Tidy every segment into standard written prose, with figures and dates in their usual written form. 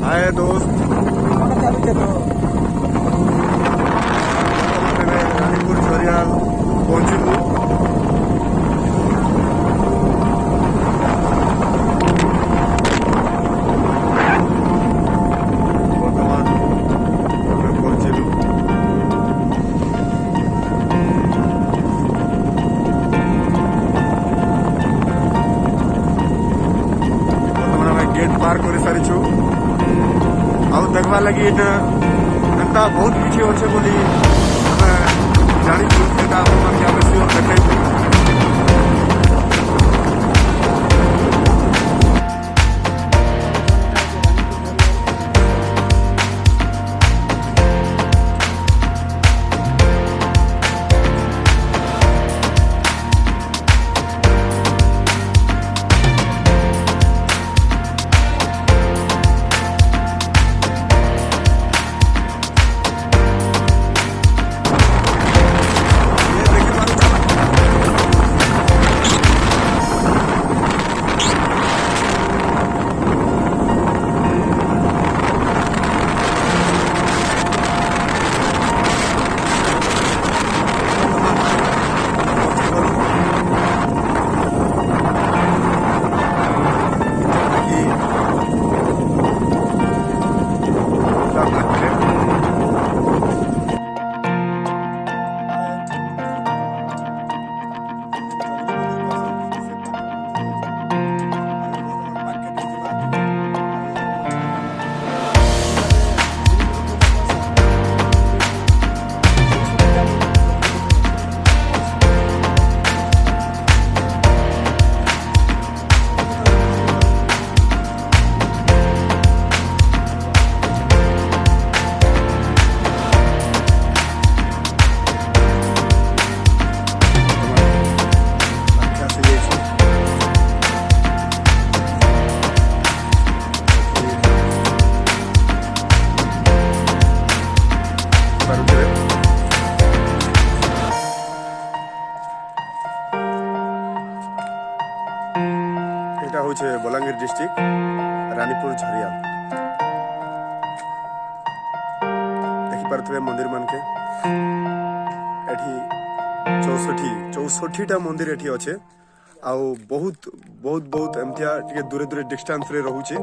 हाय दोस्त, रानीपुर झरियाल पहुंचलु। बर्तमान पहुंचलु। बर्तमान गेट पार कर सारी आउ देखवा लगी एंता बहुत किसी अच्छे बोली जानी देखा। এটা হচ্ছে বলাঙ্গীর ডিস্ট্রিক্ট রানীপুর ঝরিয়াল। ଦେଖିପାରୁଥିବେ ମନ୍ଦିର ମାନକେ ଏଠି 64ଟା ମନ୍ଦିର ଏଠି ଅଛେ। ଆଉ ବହୁତ ବହୁତ ବହୁତ ଏମିତିଆ ଟିକେ ଦୂରେ ଦୂରେ ଡିଷ୍ଟାନ୍ସରେ ରହୁଛେ।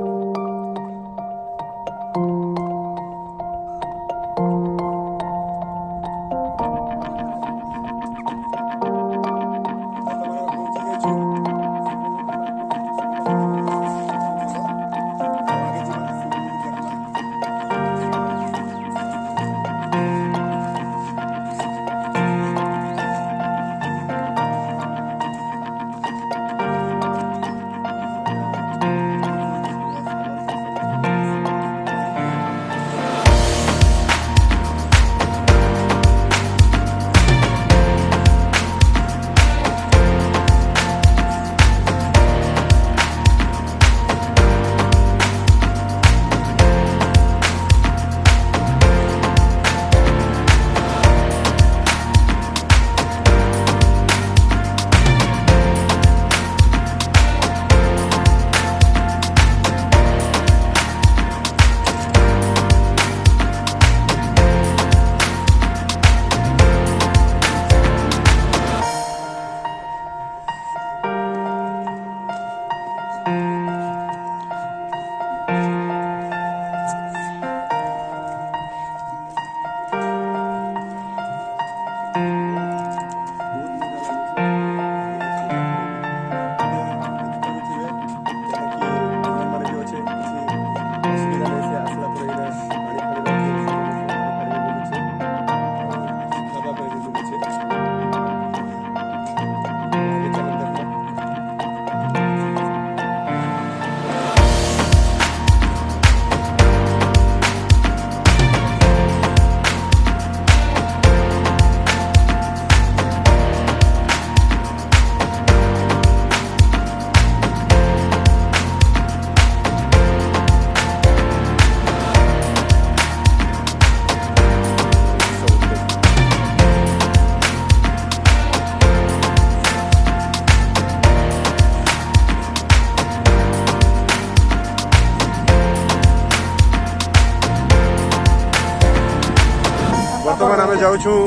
बर्तमान आम जाऊँ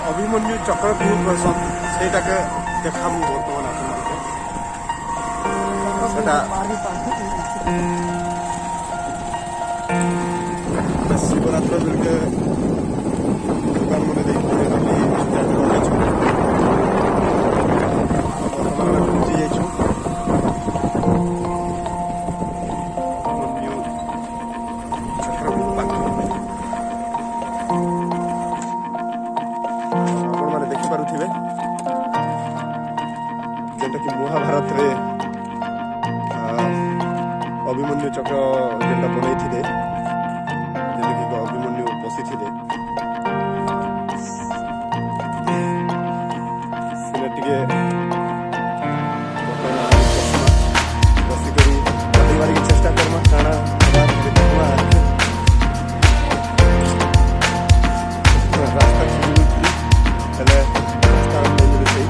अभिमन्यु चक्रव्यूह प्रसन्न से देखा बर्तमान आपको शिवरात्र बेलके दुकान मैंने बर्तमान पहुंची जाइछू अभिमन्यु चक्रव्यूह पाखे आपण मैंने देखि पारुथिबे जेटा कि महाभारत रे अभिमन्यु चक्र जेटा बनई थे जेटा कि अभिमन्यु पशि थे टे बसिक गाड़ी चेष्टा करमा खाना रास्ता हेले रास्ता नहीं मिले